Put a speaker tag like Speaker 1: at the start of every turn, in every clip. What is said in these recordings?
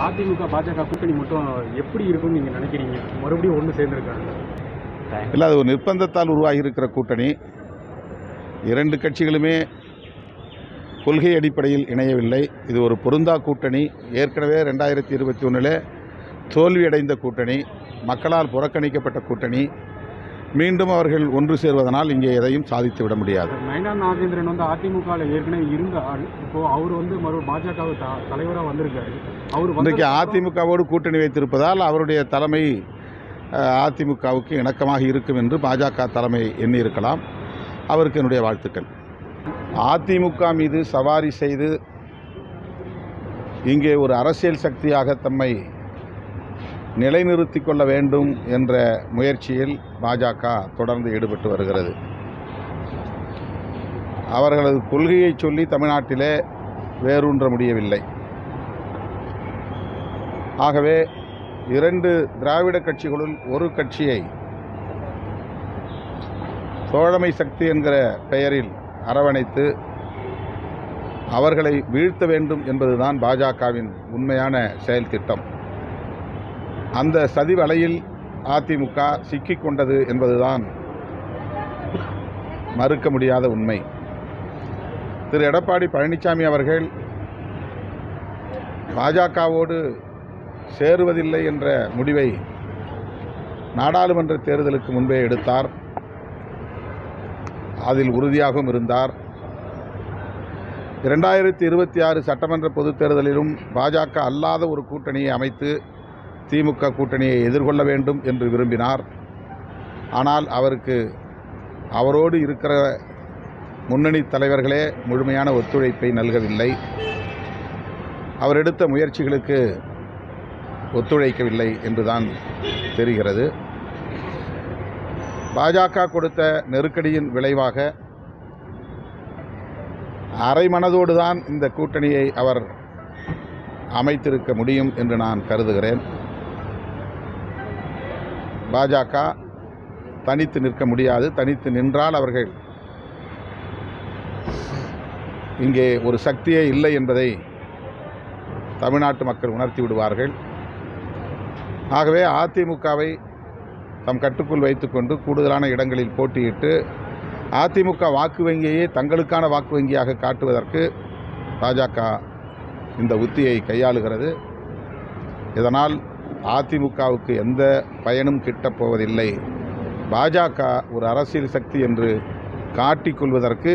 Speaker 1: அதிமுக பாஜக கூட்டணி மட்டும் எப்படி இருக்கும்னு நீங்கள் நினைக்கிறீங்க? மறுபடியும் ஒன்று சேர்ந்துருக்காங்க.
Speaker 2: இல்லை, அது ஒரு நிர்பந்தத்தால் உருவாகி இருக்கிற கூட்டணி. இரண்டு கட்சிகளுமே கொள்கை அடிப்படையில் இணையவில்லை. இது ஒரு பொருந்தா கூட்டணி. ஏற்கனவே 2021 தோல்வியடைந்த கூட்டணி, மக்களால் புறக்கணிக்கப்பட்ட கூட்டணி. மீண்டும் அவர்கள் ஒன்று சேர்வதனால் இங்கே எதையும் சாதித்து விட முடியாது.
Speaker 1: நயினார் நாகேந்திரன் வந்து அதிமுகவில் ஏற்கனவே இருந்தார். இப்போது அவர் வந்து பாஜக தலைவராக வந்திருக்காரு. அவர்
Speaker 2: இன்றைக்கு அதிமுகவோடு கூட்டணி வைத்திருப்பதால் அவருடைய தலைமை அதிமுகவுக்கு இணக்கமாக இருக்கும் என்று பாஜக தலைமை எண்ணியிருக்கலாம். அவருக்கு என்னுடைய வாழ்த்துக்கள். அதிமுக மீது சவாரி செய்து இங்கே ஒரு அரசியல் சக்தியாக தம்மை நிலைநிறுத்திக் கொள்ள வேண்டும் என்ற முயற்சியில் பாஜக தொடர்ந்து ஈடுபட்டு வருகிறது. அவர்களது கொள்கையை சொல்லி தமிழ்நாட்டிலே வேரூன்ற முடியவில்லை. ஆகவே இரண்டு திராவிட கட்சிகளுள் ஒரு கட்சியை தோழமை சக்தி என்கிற பெயரில் அரவணைத்து அவர்களை வீழ்த்த வேண்டும் என்பதுதான் பாஜகவின் உண்மையான செயல் திட்டம். அந்த சதி வலையில் அதிமுக சிக்கிக்கொண்டது என்பதுதான் மறுக்க முடியாத உண்மை. திரு எடப்பாடி பழனிசாமி அவர்கள் பாஜகவோடு சேருவதில்லை என்ற முடிவை நாடாளுமன்ற தேர்தலுக்கு முன்பே எடுத்தார். அதில் உறுதியாகவும் இருந்தார். 2026 சட்டமன்ற பொதுத் தேர்தலிலும் பாஜக அல்லாத ஒரு கூட்டணியை அமைத்து திமுக கூட்டணியை எதிர்கொள்ள வேண்டும் என்று விரும்பினார். ஆனால் அவருக்கு அவரோடு இருக்கிற முன்னணி தலைவர்களே முழுமையான ஒத்துழைப்பை நல்கவில்லை. அவர் எடுத்த முயற்சிகளுக்கு ஒத்துழைக்கவில்லை என்றுதான் தெரிகிறது. பாஜக கொடுத்த நெருக்கடியின் விளைவாக அரை மனதோடு தான் இந்த கூட்டணியை அவர் அமைத்திருக்க முடியும் என்று நான் கருதுகிறேன். பாஜக தனித்து நிற்க முடியாது. தனித்து நின்றால் அவர்கள் இங்கே ஒரு சக்தியே இல்லை என்பதை தமிழ்நாட்டு மக்கள் உணர்த்தி விடுவார்கள். ஆகவே அதிமுகவை தம் கட்டுக்குள் வைத்துக்கொண்டு கூடுதலான இடங்களில் போட்டியிட்டு அதிமுக வாக்கு வங்கியையே தங்களுக்கான வாக்கு வங்கியாக காட்டுவதற்கு பாஜக இந்த உத்தியை கையாளுகிறது. இதனால் அதிமுகவுக்கு எந்த பயனும் கிட்டப்போவதில்லை. பாஜக ஒரு அரசியல் சக்தி என்று காட்டிக்கொள்வதற்கு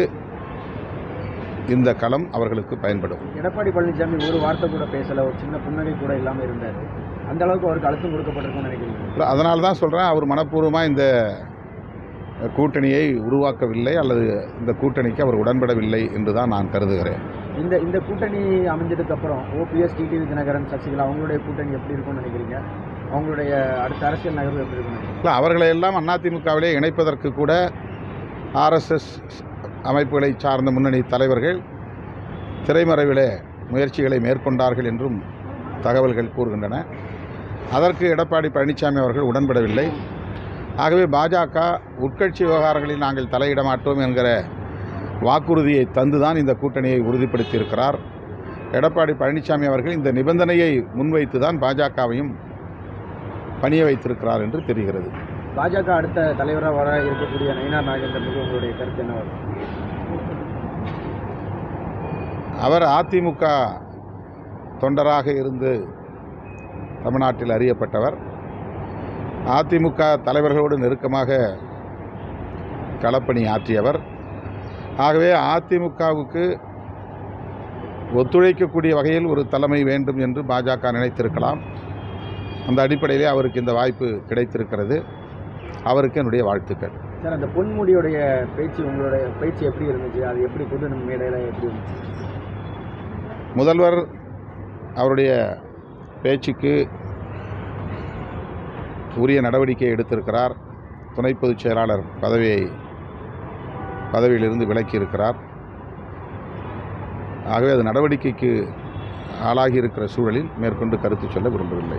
Speaker 2: இந்த களம் அவர்களுக்கு பயன்படும்.
Speaker 1: எடப்பாடி பழனிசாமி ஒரு வார்த்தை கூட பேசலை, ஒரு சின்ன புன்னகை கூட இல்லாமல் இருந்தார். அந்த அளவுக்கு அவருக்கு அழுத்தம் கொடுக்கப்பட்டிருக்கும்னு நினைக்கிறீங்க?
Speaker 2: அதனால தான் சொல்கிறேன், அவர் மனப்பூர்வமாக இந்த கூட்டணியை உருவாக்கவில்லை அல்லது இந்த கூட்டணிக்கு அவர் உடன்படவில்லை என்று தான் நான் கருதுகிறேன்.
Speaker 1: இந்த கூட்டணி அமைஞ்சதுக்கப்புறம் ஓபிஎஸ், டிடிவி தினகரன், சசிகலா அவங்களுடைய கூட்டணி எப்படி இருக்கும்னு நினைக்கிறீங்க? அவங்களுடைய அடுத்த அரசியல் நகர்வு எப்படி இருக்கும்?
Speaker 2: இல்லை, அவர்களை எல்லாம் அதிமுகவிலே இணைப்பதற்கு கூட ஆர்எஸ்எஸ் அமைப்புகளை சார்ந்த முன்னணி தலைவர்கள் திரைமறைவிலே முயற்சிகளை மேற்கொண்டார்கள் என்றும் தகவல்கள் கூறுகின்றன. அதற்கு எடப்பாடி பழனிசாமி அவர்கள் உடன்படவில்லை. ஆகவே பாஜக உட்கட்சி விவகாரங்களில் நாங்கள் தலையிட மாட்டோம் என்கிற வாக்குறுதியை தந்துதான் இந்த கூட்டணியை உறுதிப்படுத்தியிருக்கிறார். எடப்பாடி பழனிசாமி அவர்கள் இந்த நிபந்தனையை முன்வைத்து தான் பாஜகவையும் பணிய வைத்திருக்கிறார் என்று தெரிகிறது.
Speaker 1: பாஜக அடுத்த தலைவராக வர இருக்கக்கூடிய நயினார் நாகேந்திரனுக்கு உங்களுடைய கருத்து என்ன?
Speaker 2: அவர் அதிமுக தொண்டராக இருந்து தமிழ்நாட்டில் அறியப்பட்டவர். அதிமுக தலைவர்களோடு நெருக்கமாக களப்பணி ஆற்றியவர். ஆகவே அதிமுகவுக்கு ஒத்துழைக்கக்கூடிய வகையில் ஒரு தலைமை வேண்டும் என்று பாஜக நினைத்திருக்கலாம். அந்த அடிப்படையிலே அவருக்கு இந்த வாய்ப்பு கிடைத்திருக்கிறது. அவருக்கு என்னுடைய வாழ்த்துக்கள்.
Speaker 1: சார், அந்த பொன்முடியுடைய பேச்சு, உங்களுடைய பேச்சு எப்படி இருந்துச்சு? அது எப்படி பொது மேடையில் எப்படி இருந்துச்சு?
Speaker 2: முதல்வர் அவருடைய பேச்சுக்கு உரிய நடவடிக்கை எடுத்திருக்கிறார். துணை பொதுச் செயலாளர் பதவியிலிருந்து விலக்கியிருக்கிறார். ஆகவே அது நடவடிக்கைக்கு ஆளாகி இருக்கிற சூழலில் மேற்கொண்டு கருத்து சொல்ல விரும்பவில்லை.